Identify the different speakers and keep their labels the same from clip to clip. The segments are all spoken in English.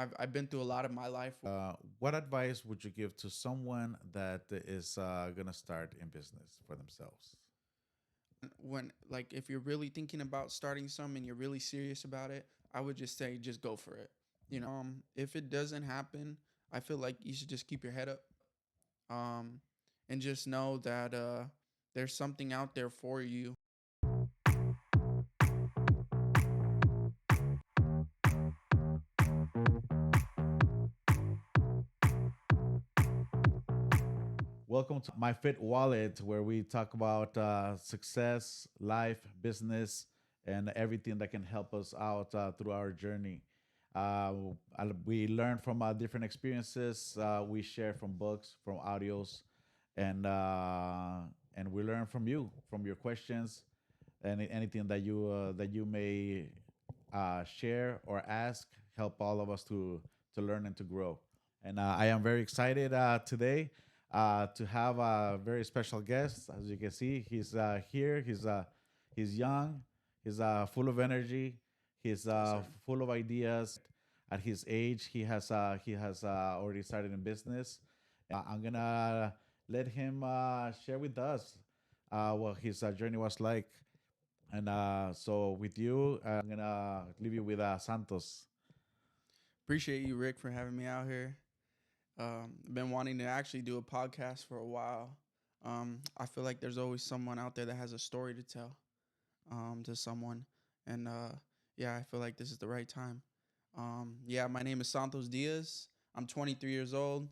Speaker 1: I've been through a lot of my life.
Speaker 2: What advice would you give to someone that is gonna start in business for themselves?
Speaker 1: When like if you're really thinking about starting something and you're really serious about it, I would just say just go for it. If it doesn't happen, I feel like you should just keep your head up, um, and just know that there's something out there for you.
Speaker 2: Welcome to My Fit Wallet, where we talk about success, life, business, and everything that can help us out through our journey. Uh, we learn from different experiences. We share from books, from audios, and uh, and we learn from you, from your questions, and anything that you may share or ask. Help all of us to learn and to grow. And I am very excited today to have a very special guest. As you can see, he's here. He's young. He's full of energy. He's
Speaker 1: Yes, sir.
Speaker 2: full of ideas. At his age, he has already started in business. I'm gonna let him share with us what his journey was like. And so, with you, I'm gonna leave you with Santos.
Speaker 1: Appreciate you, Rick, for having me out here. I've been wanting to actually do a podcast for a while. I feel like there's always someone out there that has a story to tell, to someone, and yeah, I feel like this is the right time. Yeah, my name is Santos Diaz. I'm 23 years old.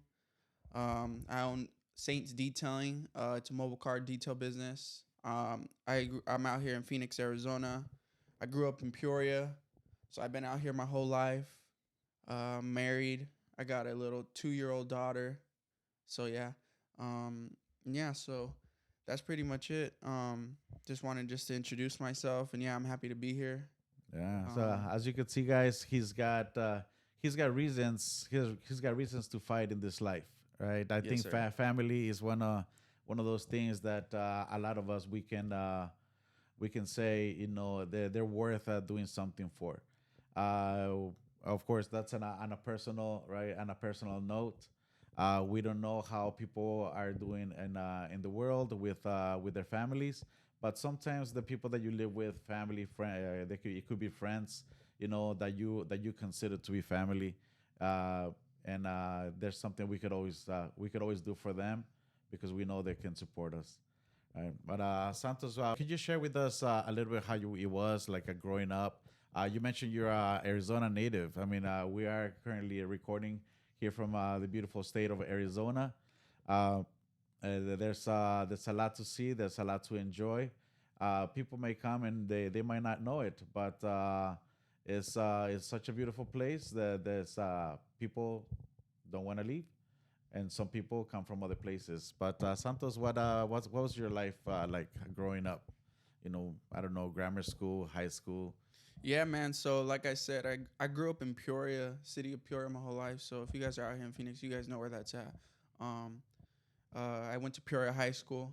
Speaker 1: I own Saints Detailing. It's a mobile car detail business. I'm out here in Phoenix, Arizona. I grew up in Peoria, so I've been out here my whole life. Married. I got a little 2 year old daughter. So yeah, um, yeah. So that's pretty much it. Just wanted just to introduce myself, and yeah, I'm happy to be here.
Speaker 2: Yeah. So
Speaker 1: Um,
Speaker 2: as you can see, guys, he's got reasons. He's got reasons to fight in this life, right? I
Speaker 1: yes,
Speaker 2: think
Speaker 1: sir.
Speaker 2: family is one of those things that a lot of us we can say they're worth doing something for. Uh, of course, that's on a personal right on a personal note. We don't know how people are doing in the world with their families, but sometimes the people that you live with, family, friend, it could be friends, that you consider to be family, uh, and there's something we could always do for them because we know they can support us. Right. But Santos, could you share with us a little bit how it was like growing up? You mentioned you're Arizona native. I mean, we are currently recording here from the beautiful state of Arizona. Uh, there's a lot to see. There's a lot to enjoy. People may come and they might not know it, but it's such a beautiful place that there's people don't want to leave, and some people come from other places. But Santos, what was your life like growing up? I don't know, grammar school, high school.
Speaker 1: Yeah, man. So like I said, I grew up in Peoria, city of Peoria, my whole life. So if you guys are out here in Phoenix, you guys know where that's at. Um, I went to Peoria High School,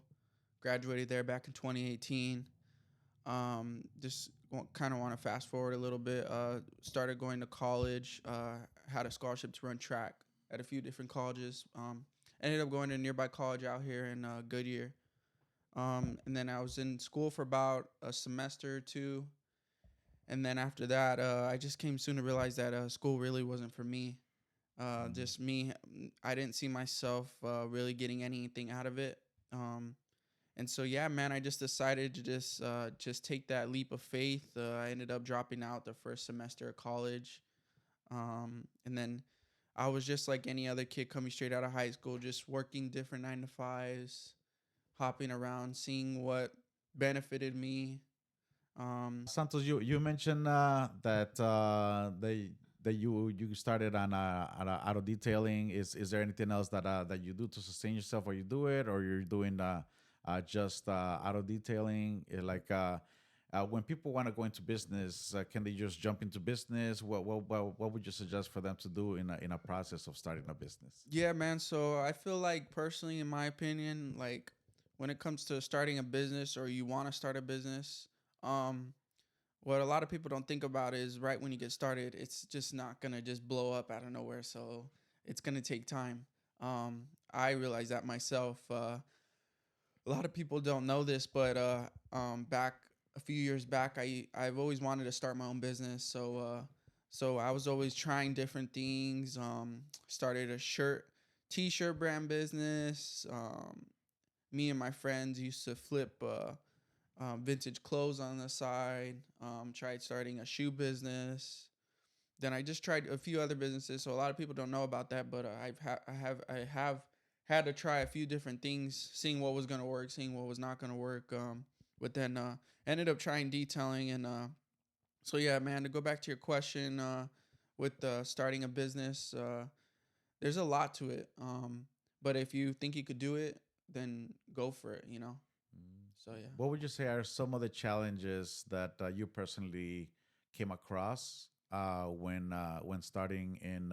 Speaker 1: graduated there back in 2018. Just kind of want to fast forward a little bit. Started going to college. Had a scholarship to run track at a few different colleges. Ended up going to a nearby college out here in Goodyear. And then I was in school for about a semester or two. And then after that, I just came soon to realize that school really wasn't for me.
Speaker 2: Mm.
Speaker 1: Just me, I didn't see myself really getting anything out of it. And so yeah, man, I just decided to just take that leap of faith. I ended up dropping out the first semester of college, and then I was just like any other kid coming straight out of high school, just working different 9 to 5s, hopping around, seeing what benefited me.
Speaker 2: Santos, you mentioned that you started on auto detailing. Is there anything else that you do to sustain yourself, or you do it, or you're doing just auto detailing? When people want to go into business, can they just jump into business? What would you suggest for them to do in a process of starting a business?
Speaker 1: Yeah, man. So I feel like personally, in my opinion, like when it comes to starting a business or you want to start a business, um, what a lot of people don't think about is right when you get started, it's just not gonna just blow up out of nowhere. So it's gonna take time. Um, I realize that myself. A lot of people don't know this, but back a few years back, I've always wanted to start my own business. So I was always trying different things. Started a t-shirt brand business. Me and my friends used to flip vintage clothes on the side. Tried starting a shoe business. Then I just tried a few other businesses. So a lot of people don't know about that, but I have had to try a few different things, seeing what was gonna work, seeing what was not gonna work. But then ended up trying detailing, and so yeah, man. To go back to your question, with starting a business, there's a lot to it. But if you think you could do it, then go for it.
Speaker 2: Mm.
Speaker 1: So yeah.
Speaker 2: What would you say are some of the challenges that you personally came across when starting in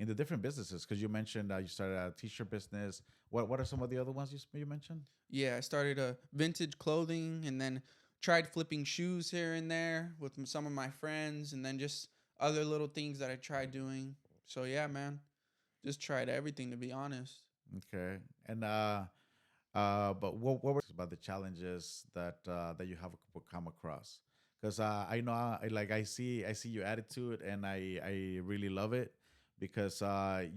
Speaker 2: the different businesses? Because you mentioned you started a t-shirt business. What are some of the other ones you mentioned?
Speaker 1: Yeah, I started a vintage clothing, and then tried flipping shoes here and there with some of my friends, and then just other little things that I tried doing. So yeah, man, just tried everything, to be honest.
Speaker 2: Okay, and but what were about the challenges that you have come across? Because I know I see your attitude, and I really love it because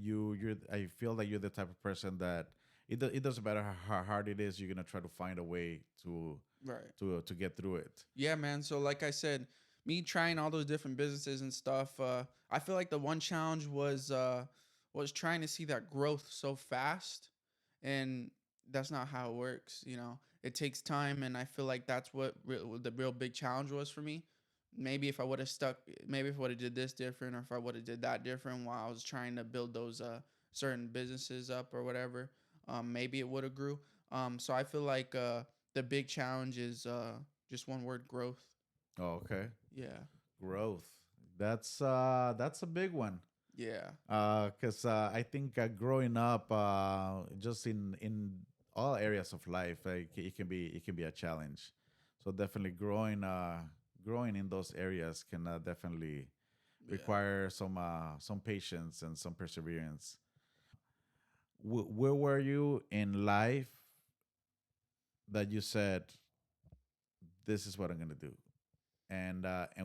Speaker 2: you're I feel that you're the type of person that it doesn't matter how hard it is, you're gonna try to find a way to
Speaker 1: Right.
Speaker 2: to get through it.
Speaker 1: Yeah, man. So like I said, me trying all those different businesses and stuff, I feel like the one challenge was trying to see that growth so fast, and that's not how it works. It takes time, and I feel like that's what the real big challenge was for me. Maybe if I would have stuck, maybe if I would have did this different, or if I would have did that different while I was trying to build those certain businesses up or whatever, maybe it would have grew. So I feel like the big challenge is just one word: growth.
Speaker 2: Oh, okay,
Speaker 1: Yeah.
Speaker 2: growth. That's a big one.
Speaker 1: Yeah.
Speaker 2: Because I think growing up, just in all areas of life, it can be a challenge. So definitely growing in those areas can definitely
Speaker 1: Yeah.
Speaker 2: require some patience and some perseverance. Where were you in life that you said, "This is what I'm gonna do," and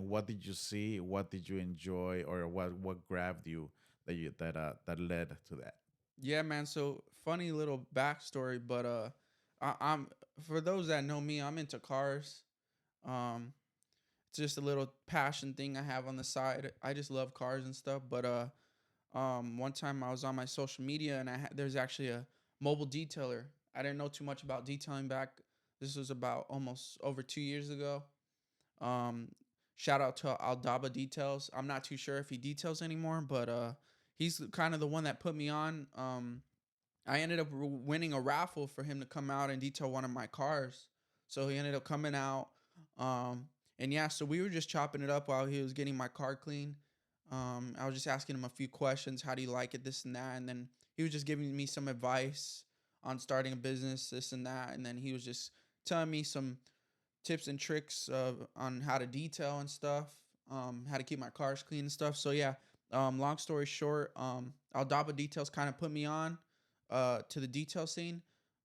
Speaker 2: what did you see? What did you enjoy, or what grabbed you that led to that?
Speaker 1: Yeah, man. So funny little backstory, but I'm for those that know me, I'm into cars. Um, it's just a little passion thing I have on the side. I just love cars and stuff. But one time I was on my social media, and there's actually a mobile detailer. I didn't know too much about detailing back. This was about almost over 2 years ago. Um, Shout out to Aldaba Details. I'm not too sure if he details anymore, but he's kind of the one that put me on. I ended up winning a raffle for him to come out and detail one of my cars. So he ended up coming out. Um, and yeah, so we were just chopping it up while he was getting my car clean. I was just asking him a few questions. How do you like it? This and that. And then he was just giving me some advice on starting a business, this and that. And then he was just telling me some tips and tricks on how to detail and stuff, how to keep my cars clean and stuff. So yeah, long story short, Aldaba Details kind of put me on to the detail scene,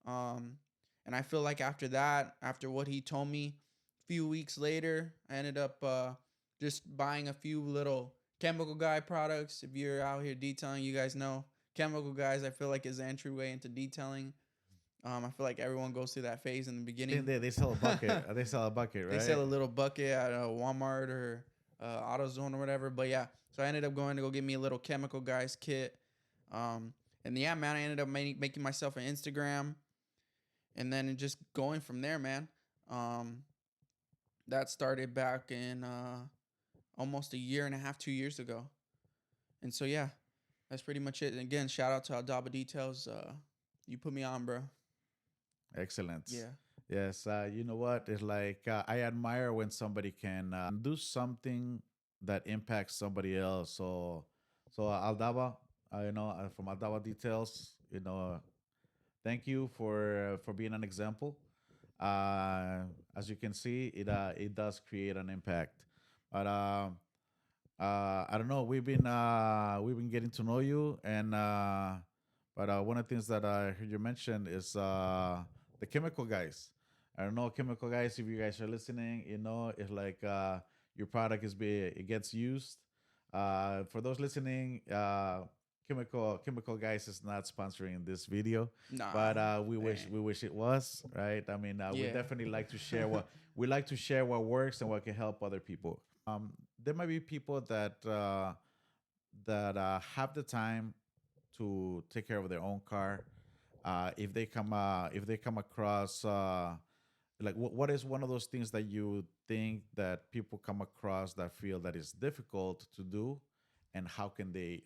Speaker 1: um, and I feel like after that, after what he told me, a few weeks later, I ended up just buying a few little chemical guy products. If you're out here detailing, you guys know chemical guys. I feel like is the entryway into detailing. I feel like everyone goes through that phase in the
Speaker 2: I think
Speaker 1: beginning.
Speaker 2: they sell a bucket. They sell a bucket,
Speaker 1: They sell
Speaker 2: right?
Speaker 1: a little bucket at Walmart or AutoZone or whatever. But yeah, so I ended up going to go get me a little chemical guys kit. Um, and yeah, man, I ended up making myself an Instagram, and then just going from there, man. Um, that started back in almost a year and a half, 2 years ago. And so yeah, that's pretty much it. And again, shout out to Aldaba Details. You put me on, bro.
Speaker 2: Excellent.
Speaker 1: Yeah.
Speaker 2: Yes. You know what? It's like I admire when somebody can do something that impacts somebody else. So Aldaba, from Aldaba Details, thank you for being an example. As you can see, it does create an impact. But I don't know. We've been getting to know you, and but one of the things that I heard you mention is the chemical guys. I don't know, chemical guys. If you guys are listening, you know, it's like your product it gets used. For those listening, chemical guys is not sponsoring this video,
Speaker 1: Nah,
Speaker 2: but we
Speaker 1: dang.
Speaker 2: wish it was, right. I mean, we
Speaker 1: Yeah.
Speaker 2: definitely like to share what we like to share what works and what can help other people. There might be people that have the time to take care of their own car. If they come across like what is one of those things that you think that people come across that feel that is difficult to do, and how can they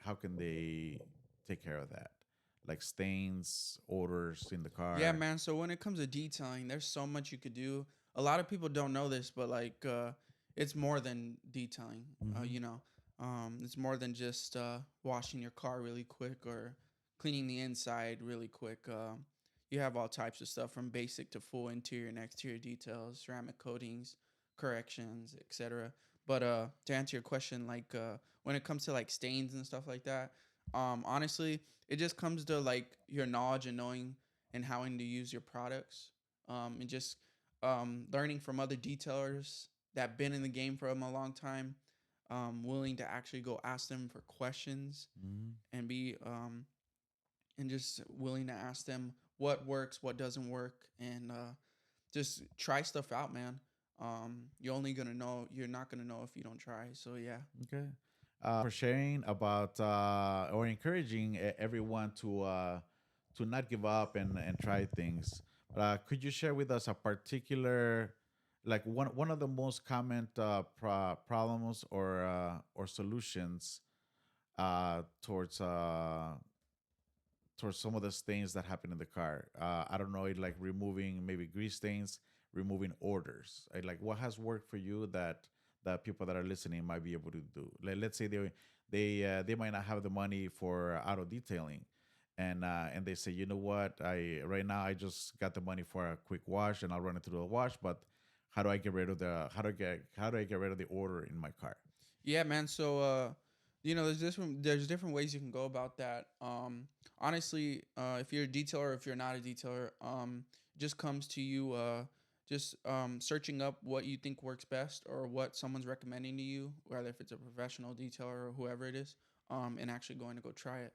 Speaker 2: take care of that, like stains, odors in the
Speaker 1: Yeah,
Speaker 2: car.
Speaker 1: man. So when it comes to detailing, there's so much you could do. A lot of people don't know this, but like, it's more than detailing.
Speaker 2: Hmm.
Speaker 1: It's more than just washing your car really quick or cleaning the inside really quick. You have all types of stuff from basic to full interior and exterior details, ceramic coatings, corrections, etc. But to answer your question, like when it comes to like stains and stuff like that, honestly, it just comes to like your knowledge and knowing and how to use your products, and just learning from other detailers that been in the game for a long time, willing to actually go ask them for questions
Speaker 2: Hmm.
Speaker 1: and be and just willing to ask them what works, what doesn't work, and just try stuff out, man. You're only gonna know. You're not gonna know if you don't try. So yeah.
Speaker 2: Okay. For sharing about or encouraging everyone to not give up and try things. Could you share with us a particular, like one of the most common problems or solutions towards towards some of the stains that happen in the car? I don't know, like removing maybe grease stains, removing odors. Like what has worked for you that people that are listening might be able to do. Let's say they might not have the money for auto detailing, and they say, you know what, I right now I just got the money for a quick wash and I'll run it through the wash, but how do I get rid of the odor in my car?
Speaker 1: Yeah, man. So, there's different ways you can go about that. Honestly, if you're a detailer, if you're not a detailer, it just comes to you, just searching up what you think works best or what someone's recommending to you, whether if it's a professional detailer or whoever it is, and actually going to go try it.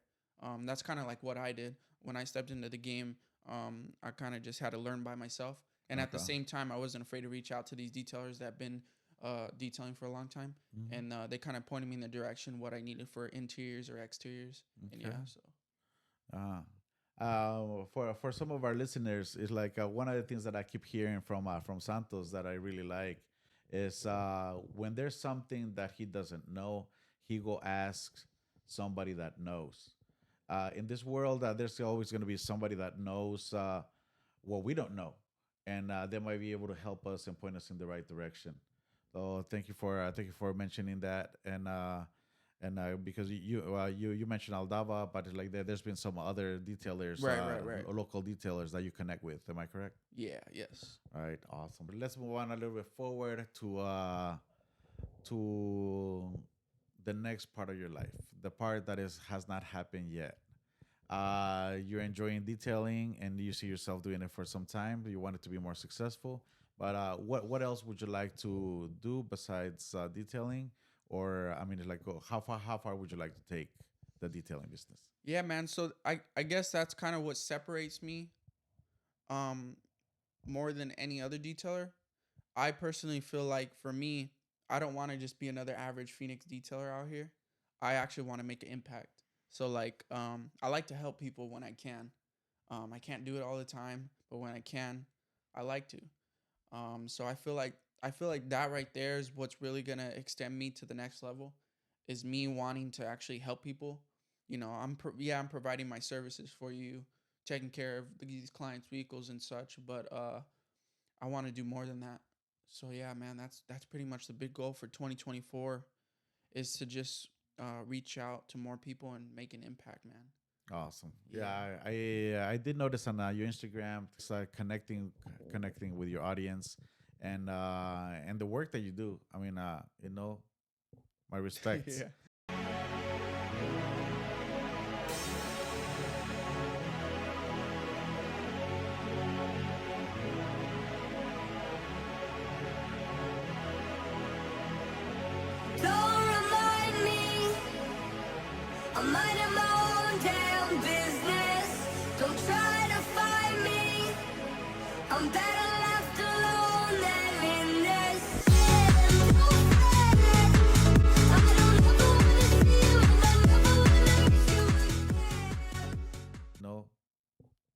Speaker 1: That's kind of like what I did when I stepped into the game. I kind of just had to learn by myself, and at the
Speaker 2: Okay.
Speaker 1: same time, I wasn't afraid to reach out to these detailers that have been detailing for a long time,
Speaker 2: Hmm.
Speaker 1: and they kind of pointed me in the direction what I needed for interiors or exteriors, and
Speaker 2: Okay.
Speaker 1: yeah, so
Speaker 2: Uh, for some of our listeners, it's like one of the things that I keep hearing from Santos that I really like is when there's something that he doesn't know, he go ask somebody that knows. In this world, there's always going to be somebody that knows what we don't know, and they might be able to help us and point us in the right direction. So thank you for mentioning that, and because you mentioned Aldava, but like there's been some other detailers,
Speaker 1: right, right, right,
Speaker 2: local detailers that you connect with. Am I correct?
Speaker 1: yeah, yes.
Speaker 2: All right, awesome. But let's move on a little bit forward to the next part of your life, the part that is has not happened yet. You're enjoying detailing and you see yourself doing it for some time. You want it to be more successful. But what else would you like to do besides detailing? Or I mean, it's like how far would you like to take the detailing business?
Speaker 1: Yeah, man. So I guess that's kind of what separates me, um, more than any other detailer. I personally feel like for me, I don't want to just be another average Phoenix detailer out here. I actually want to make an impact. So like, I like to help people when I can. I can't do it all the time, but when I can, I like to. So I feel like that right there is what's really gonna extend me to the next level, is me wanting to actually help people. I'm providing my services for you, taking care of these clients' vehicles and such, but I want to do more than that. So yeah, man, that's pretty much the big goal for 2024, is to just reach out to more people and make an impact, man.
Speaker 2: Awesome. Yeah,
Speaker 1: Yeah.
Speaker 2: I did notice on your Instagram, connecting with your audience, and the work that you do. I mean, my respects.
Speaker 1: Yeah.
Speaker 3: Don't remind me, I'm minding my own damn business. Don't try to find me, I'm better left alone than in this. I don't ever wanna see you and I never wanna miss you again.
Speaker 2: No,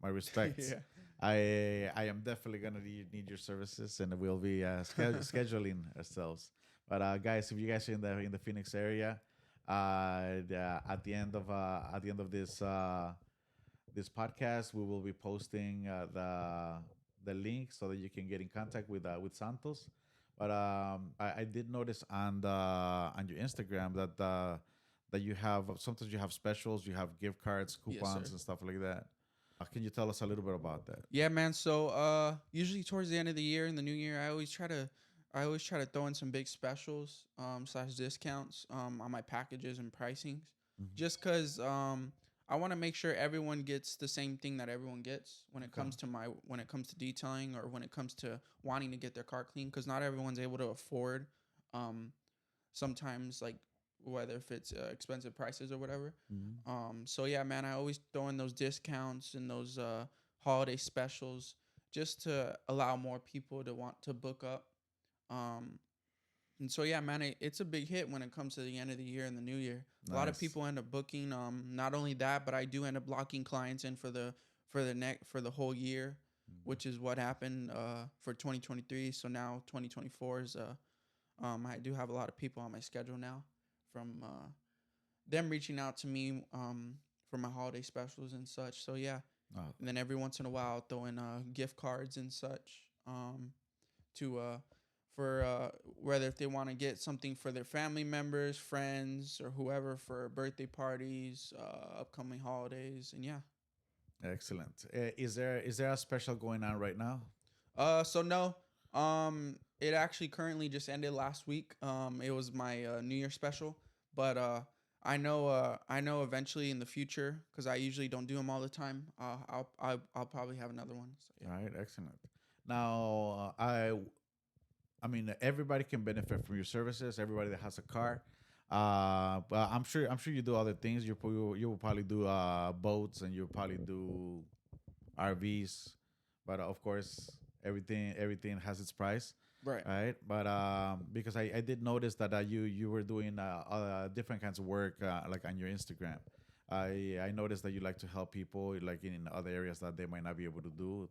Speaker 2: my respects.
Speaker 1: Yeah.
Speaker 2: I am definitely gonna need your services, and we'll be scheduling ourselves. But guys, if you guys are in the Phoenix area, at the end of this podcast, we will be posting the link so that you can get in contact with Santos. But I did notice on your Instagram that you have sometimes you have specials, you have gift cards,
Speaker 1: Yes, sir.
Speaker 2: coupons, and stuff like that. Can you tell us a little bit about that?
Speaker 1: Yeah, man. So usually towards the end of the year in the new year, I always try to throw in some big specials slash discounts on my packages and pricings,
Speaker 2: Mhm.
Speaker 1: just cause I want to make sure everyone gets the same thing that everyone gets
Speaker 2: Okay.
Speaker 1: when it comes to detailing or when it comes to wanting to get their car clean, cause not everyone's able to afford um sometimes, like, whether if it's expensive prices or whatever.
Speaker 2: Mhm.
Speaker 1: So yeah, man, I always throw in those discounts and those holiday specials just to allow more people to want to book up. Um, and so yeah, man, it's a big hit when it comes to the end of the year and the new year. A lot of
Speaker 2: Nice.
Speaker 1: people end up booking. Not only that, but I do end up locking clients in for the whole year,
Speaker 2: Mhm.
Speaker 1: which is what happened for 2023. So now 2024 is I do have a lot of people on my schedule now from them reaching out to me for my holiday specials and such. So yeah,
Speaker 2: Oh,
Speaker 1: and then every once in a while I'll throw in gift cards and such to for whether if they want to get something for their family members, friends, or whoever for birthday parties, upcoming holidays, and yeah.
Speaker 2: excellent. Is there a special going on right now?
Speaker 1: So no, it actually currently just ended last week. It was my New Year special, but I know eventually in the future, because I usually don't do them all the time. I'll probably have another one. So yeah.
Speaker 2: All right, excellent. Now, I mean, everybody can benefit from your services. Everybody that has a car. But I'm sure you do other things. You will probably do boats, and you'll probably do RVs. But of course, everything has its price,
Speaker 1: Right.
Speaker 2: right? But because I did notice that you were doing different kinds of work like on your Instagram. I noticed that you like to help people like in other areas that they might not be able to do.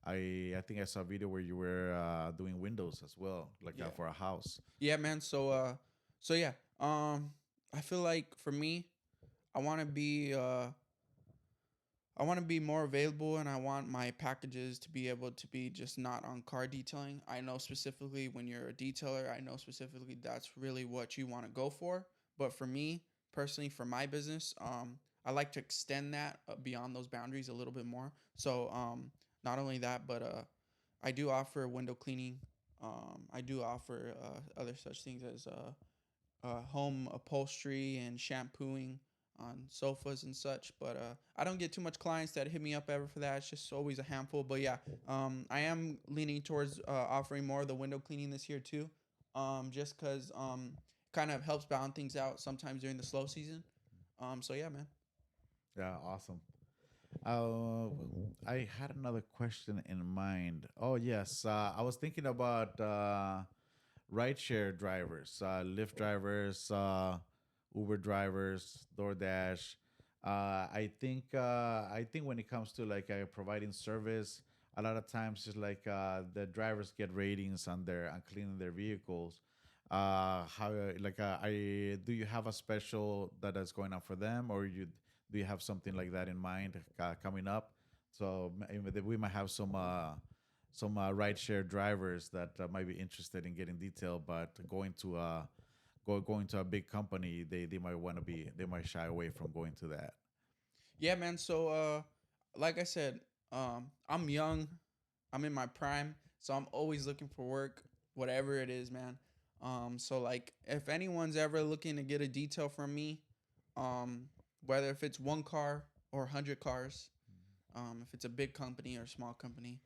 Speaker 2: I think I saw a video where you were doing windows as well, like
Speaker 1: Yeah.
Speaker 2: for a house.
Speaker 1: Yeah, man. So yeah. I feel like for me, I want to be uh I want to be more available, and I want my packages to be able to be just not on car detailing. I know specifically when you're a detailer, I know specifically that's really what you want to go for. But for me personally, for my business, I like to extend that beyond those boundaries a little bit more. So not only that, but I do offer window cleaning. I do offer other such things as home upholstery and shampooing on sofas and such. But I don't get too much clients that hit me up ever for that. It's just always a handful. But yeah, I am leaning towards offering more of the window cleaning this year too, just because kind of helps balance things out sometimes during the slow season. So yeah, man.
Speaker 2: Yeah, awesome. Uh, I had another question in mind. Oh yes, I was thinking about rideshare drivers, Lyft drivers, Uber drivers, DoorDash. I think when it comes to like providing service, a lot of times it's like the drivers get ratings on their on cleaning their vehicles. How like I do you have a special that is going on for them, or you do you have something like that in mind coming up? So we might have some rideshare drivers that might be interested in getting detail, but going to a big company, they might want to be they might shy away from going to that.
Speaker 1: Yeah, man. So like I said, I'm young. I'm in my prime. So I'm always looking for work, whatever it is, man. So like if anyone's ever looking to get a detail from me, um, whether if it's one car or 100 cars, if it's a big company or a small company,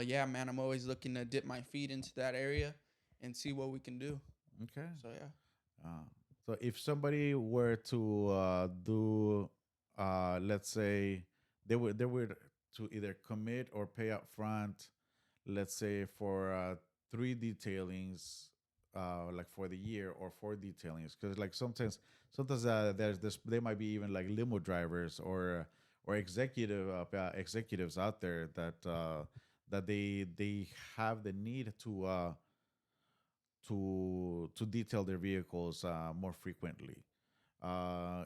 Speaker 1: yeah, man, I'm always looking to dip my feet into that area and see what we can do.
Speaker 2: Okay.
Speaker 1: So yeah.
Speaker 2: Uh, so if somebody were to do, let's say they were to either commit or pay up front, let's say for three detailings, like for the year or four detailings, because like sometimes there's this they might be even like limo drivers or executives out there that they have the need to detail their vehicles more frequently.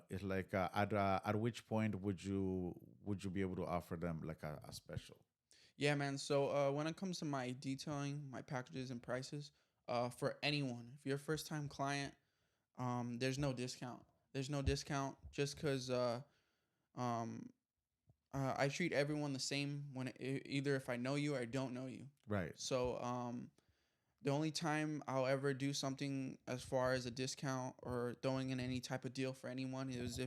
Speaker 2: It's like at which point would you be able to offer them like a special?
Speaker 1: Yeah, man. So when it comes to my detailing, my packages and prices, for anyone, if you're a first time client, there's no discount. There's no discount just because um, I treat everyone the same either if I know you or I don't know you.
Speaker 2: Right.
Speaker 1: So the only time I'll ever do something as far as a discount or throwing in any type of deal for anyone is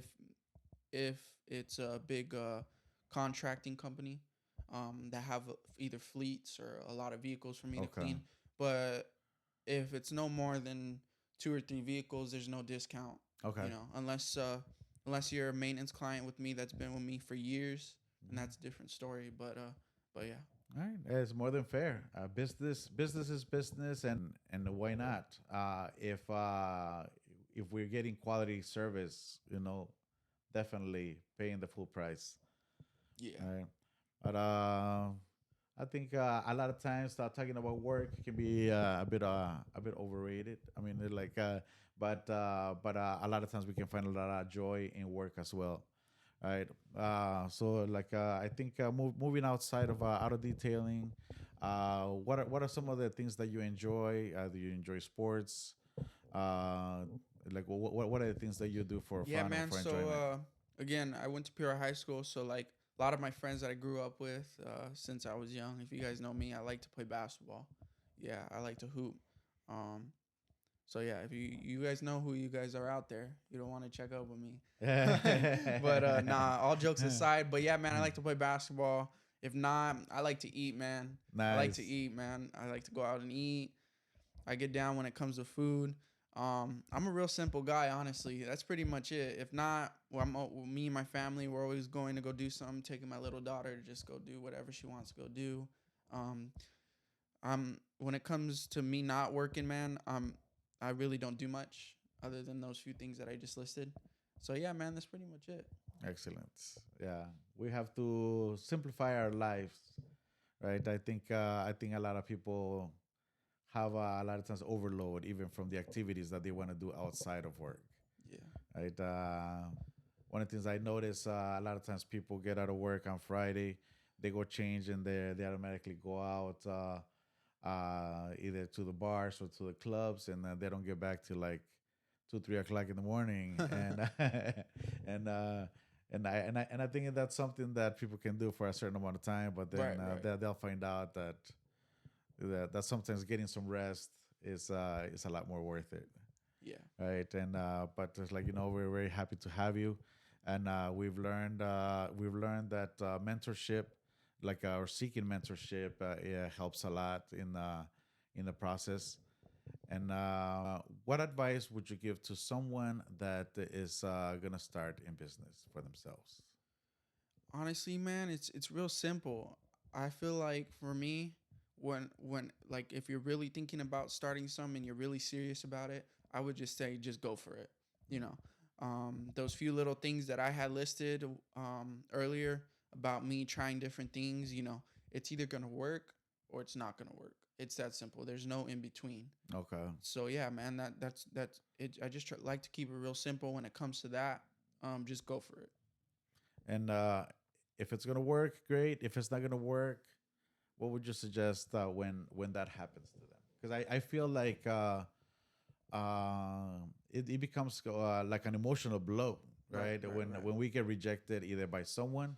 Speaker 1: if it's a big contracting company that have either fleets or a lot of vehicles for me to
Speaker 2: Okay.
Speaker 1: clean. But if it's no more than 2 or 3 vehicles, there's no discount.
Speaker 2: Okay.
Speaker 1: You know, unless you're a maintenance client with me that's been with me for years, and that's a different story. But yeah.
Speaker 2: All right, it's more than fair. Business is business, and why not? If we're getting quality service, definitely paying the full price.
Speaker 1: Yeah.
Speaker 2: All right, but I think a lot of times talking about work can be a bit overrated. I mean, a lot of times we can find a lot of joy in work as well. Right. So like I think moving outside of auto detailing, what are some of the things that you enjoy? Do you enjoy sports? Uh, like what are the things that you do for
Speaker 1: Yeah,
Speaker 2: fun or
Speaker 1: man.
Speaker 2: for
Speaker 1: So
Speaker 2: enjoyment?
Speaker 1: again, I went to Pure High School, so like a lot of my friends that I grew up with since I was young. If you guys know me, I like to play basketball. Yeah, I like to hoop. Um, so yeah, if you guys know who you guys are out there, you don't want to check up with me. But nah, all jokes aside. But yeah, man, I like to play basketball. If not, I like to eat, man. I like to
Speaker 2: Nice.
Speaker 1: eat, man. I like to go out and eat. I get down when it comes to food. I'm a real simple guy, honestly. That's pretty much it. If not, me and my family, we're always going to go do something. Taking my little daughter to just go do whatever she wants to go do. Um, when it comes to me not working, man, I really don't do much other than those few things that I just listed. So yeah, man, that's pretty much it.
Speaker 2: Excellent. Yeah, we have to simplify our lives, right? I think a lot of people have a lot of times overload even from the activities that they want to do outside of work,
Speaker 1: Yeah.
Speaker 2: right? One of the things I notice a lot of times people get out of work on Friday, they go change and they automatically go out either to the bars or to the clubs, and they don't get back to like 2 3 o'clock in the morning, and and I think that's something that people can do for a certain amount of time, but then
Speaker 1: Right. Right.
Speaker 2: they'll find out that sometimes getting some rest is a lot more worth it,
Speaker 1: Yeah.
Speaker 2: right? And but it's like we're very happy to have you, and we've learned that mentorship, like or seeking mentorship, yeah, helps a lot in the process. And what advice would you give to someone that is gonna start in business for themselves?
Speaker 1: Honestly, man, it's real simple. I feel like for me, when like if you're really thinking about starting something and you're really serious about it, I would just say just go for it. You know, those few little things that I had listed earlier about me trying different things. You know, it's either gonna work or it's not gonna work. It's that simple. There's no in between.
Speaker 2: Okay.
Speaker 1: So yeah, man, that's it. I just like to keep it real simple when it comes to that. Just go for it.
Speaker 2: And if it's gonna work, great. If it's not gonna work, what would you suggest when that happens to them? Because I feel like it becomes like an emotional blow,
Speaker 1: Right,
Speaker 2: right?
Speaker 1: right,
Speaker 2: When
Speaker 1: right.
Speaker 2: when we get rejected either by someone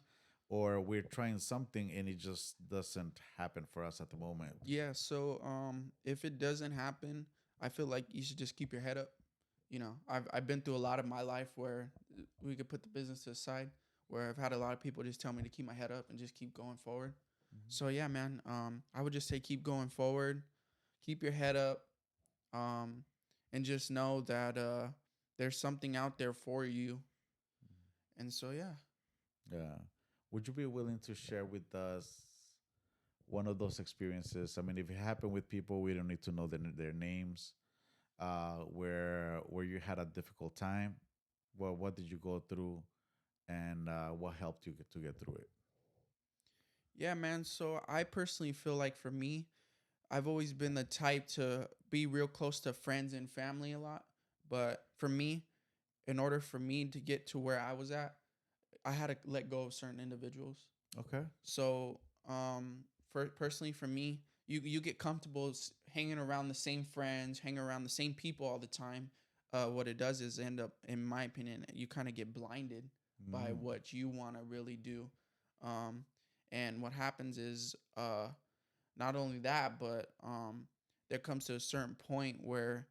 Speaker 2: or we're trying something and it just doesn't happen for us at the moment?
Speaker 1: Yeah, so if it doesn't happen, I feel like you should just keep your head up. I've been through a lot of my life where we could put the business to the side, where I've had a lot of people just tell me to keep my head up and just keep going forward.
Speaker 2: Mhm.
Speaker 1: So yeah, man, I would just say keep going forward, keep your head up, um, and just know that there's something out there for you. And so yeah,
Speaker 2: Yeah. Would you be willing to share with us one of those experiences? I mean, if it happened with people, we don't need to know their names. Where you had a difficult time. Well, what did you go through, and what helped you to get through it?
Speaker 1: yeah, man. So I personally feel like for me, I've always been the type to be real close to friends and family a lot. But for me, in order for me to get to where I was at, I had to let go of certain individuals.
Speaker 2: Okay.
Speaker 1: So, for personally for me, you get comfortable hanging around the same friends, hanging around the same people all the time. What it does is end up, in my opinion, you kind of get blinded by
Speaker 2: Mm.
Speaker 1: what you want to really do. Um, and what happens is, not only that, but there comes to a certain point where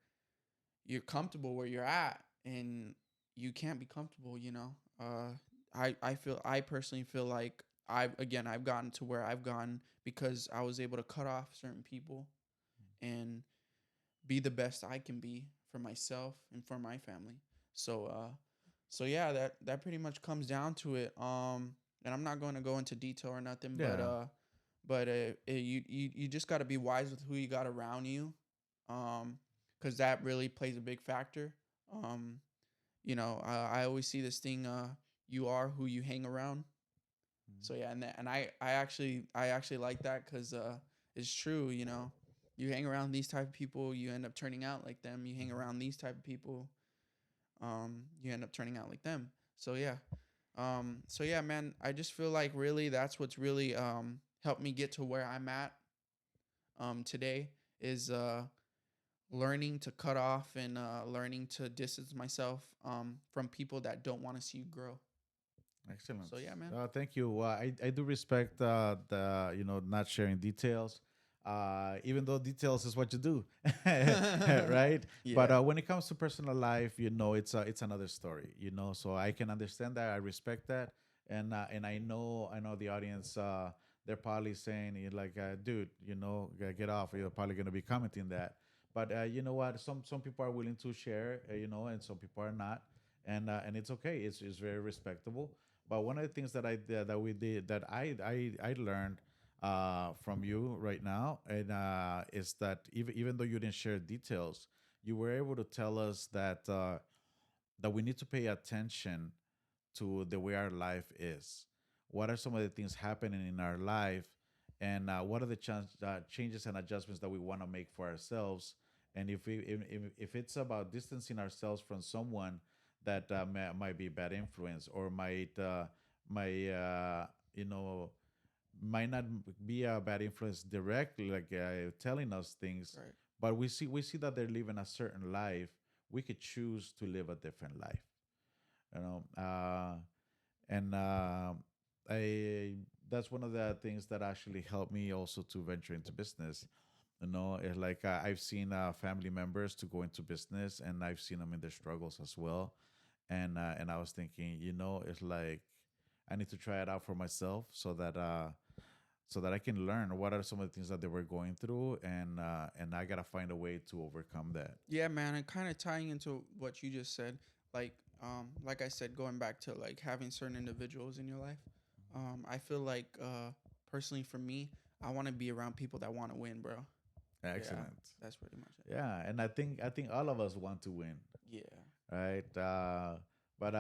Speaker 1: you're comfortable where you're at, and you can't be comfortable. I personally feel like I've gotten to where I've gotten because I was able to cut off certain people and be the best I can be for myself and for my family. So yeah, that pretty much comes down to it. And I'm not going to go into detail or nothing, but
Speaker 2: Yeah.
Speaker 1: you just got to be wise with who you got around you, um, because that really plays a big factor. Um, I always see this thing. You are who you hang around.
Speaker 2: Mhm.
Speaker 1: So yeah, and I actually like that because it's true. You hang around these type of people, you end up turning out like them. You hang around these type of people, you end up turning out like them. So yeah, man, I just feel like really that's what's really helped me get to where I'm at today is learning to cut off and learning to distance myself from people that don't want to see you grow.
Speaker 2: Excellent.
Speaker 1: So yeah, man.
Speaker 2: Thank you. I do respect the not sharing details, even though details is what you do, right? But
Speaker 1: Yeah.
Speaker 2: when it comes to personal life, it's another story. So I can understand that. I respect that, and I know the audience. They're probably saying like, dude, get off. You're probably gonna be commenting that. But you know what? Some people are willing to share, and some people are not, and it's okay. It's very respectable. But one of the things that I did, that we did, that I learned from you right now, and is that even though you didn't share details, you were able to tell us that we need to pay attention to the way our life is. What are some of the things happening in our life, and what are the changes and adjustments that we want to make for ourselves? And if it's about distancing ourselves from someone that might be a bad influence, or might you know might not be a bad influence directly, like telling us things,
Speaker 1: Right.
Speaker 2: but we see that they're living a certain life. We could choose to live a different life, you know. And I That's one of the things that actually helped me also to venture into business. It's like I've seen family members to go into business, and I've seen them in their struggles as well. And I was thinking, it's like I need to try it out for myself, so that I can learn what are some of the things that they were going through, and I gotta find a way to overcome that.
Speaker 1: Yeah, man, and kind of tying into what you just said, like I said, going back to like having certain individuals in your life, I feel like personally for me, I want to be around people that want to win, bro. Yeah,
Speaker 2: Excellent.
Speaker 1: that's pretty much it.
Speaker 2: Yeah, and I think all of us want to win,
Speaker 1: Yeah,
Speaker 2: right? But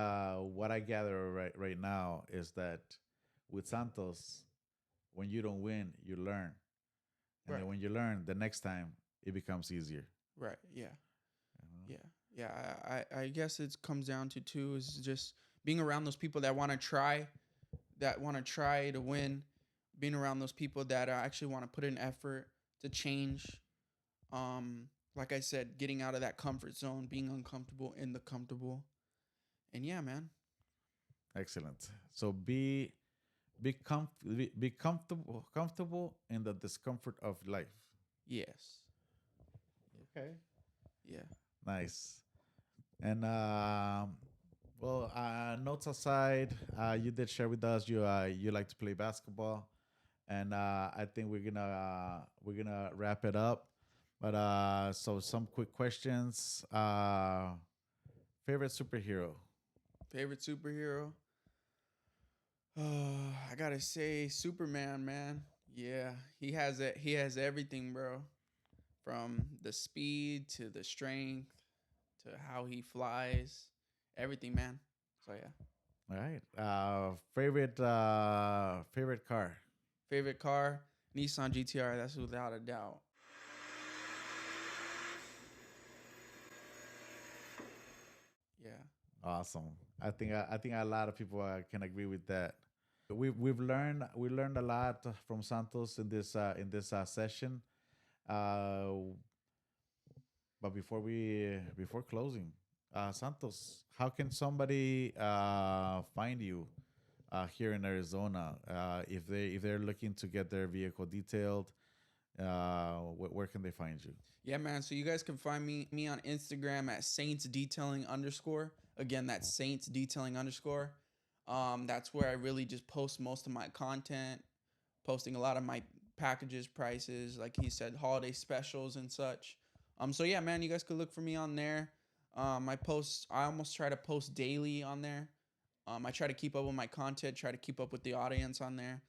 Speaker 2: what I gather right now is that with Santos, when you don't win, you learn, and
Speaker 1: right,
Speaker 2: then when you learn, the next time it becomes easier.
Speaker 1: right, yeah,
Speaker 2: You know?
Speaker 1: yeah, yeah. I guess it comes down to two is just being around those people that want to try to win, being around those people that actually want to put in effort to change. Like I said, getting out of that comfort zone, being uncomfortable in the comfortable, and yeah, man.
Speaker 2: Excellent. So be comfortable in the discomfort of life.
Speaker 1: Yes.
Speaker 2: Okay.
Speaker 1: Yeah.
Speaker 2: Nice. And well, notes aside, you did share with us you like to play basketball, and I think we're gonna wrap it up. But so some quick questions. Favorite superhero?
Speaker 1: Favorite superhero? I gotta say Superman, man. Yeah, he has it. He has everything, bro. From the speed to the strength to how he flies, everything, man. So yeah.
Speaker 2: All right. Favorite car?
Speaker 1: Favorite car? Nissan GTR. That's without a doubt. Yeah.
Speaker 2: Awesome. I think a lot of people can agree with that. We learned a lot from Santos in this session. Uh, but before closing, Santos, how can somebody find you here in Arizona if they're looking to get their vehicle detailed? Where can they find you?
Speaker 1: Yeah, man. So you guys can find me on Instagram at Saints Detailing underscore. Again, that's Saints Detailing underscore. That's where I really just post most of my content, posting a lot of my packages, prices, like he said, holiday specials and such. So yeah, man, you guys could look for me on there. I almost try to post daily on there. I try to keep up with my content, try to keep up with the audience on there.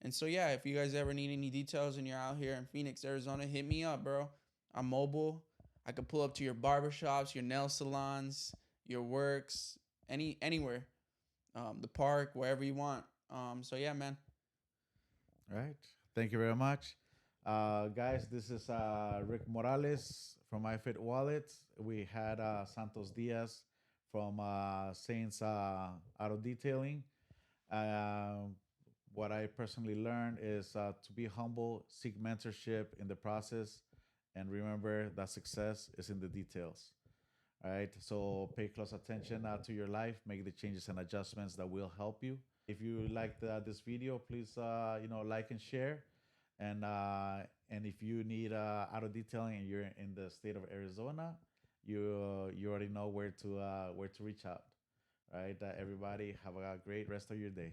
Speaker 1: And so yeah, if you guys ever need any details and you're out here in Phoenix, Arizona, hit me up, bro. I'm mobile. I could pull up to your barbershops, your nail salons, your works, anywhere, the park, wherever you want. So yeah, man.
Speaker 2: All right. Thank you very much. Guys, this is Rick Morales from iFit Wallet. We had Santos Diaz from Saints Auto Detailing. Um, what I personally learned is to be humble, seek mentorship in the process, and remember that success is in the details. All right. So pay close attention to your life, make the changes and adjustments that will help you. If you liked this video, please like and share. And if you need auto detailing and you're in the state of Arizona, you already know where to reach out. All right. Everybody have a great rest of your day.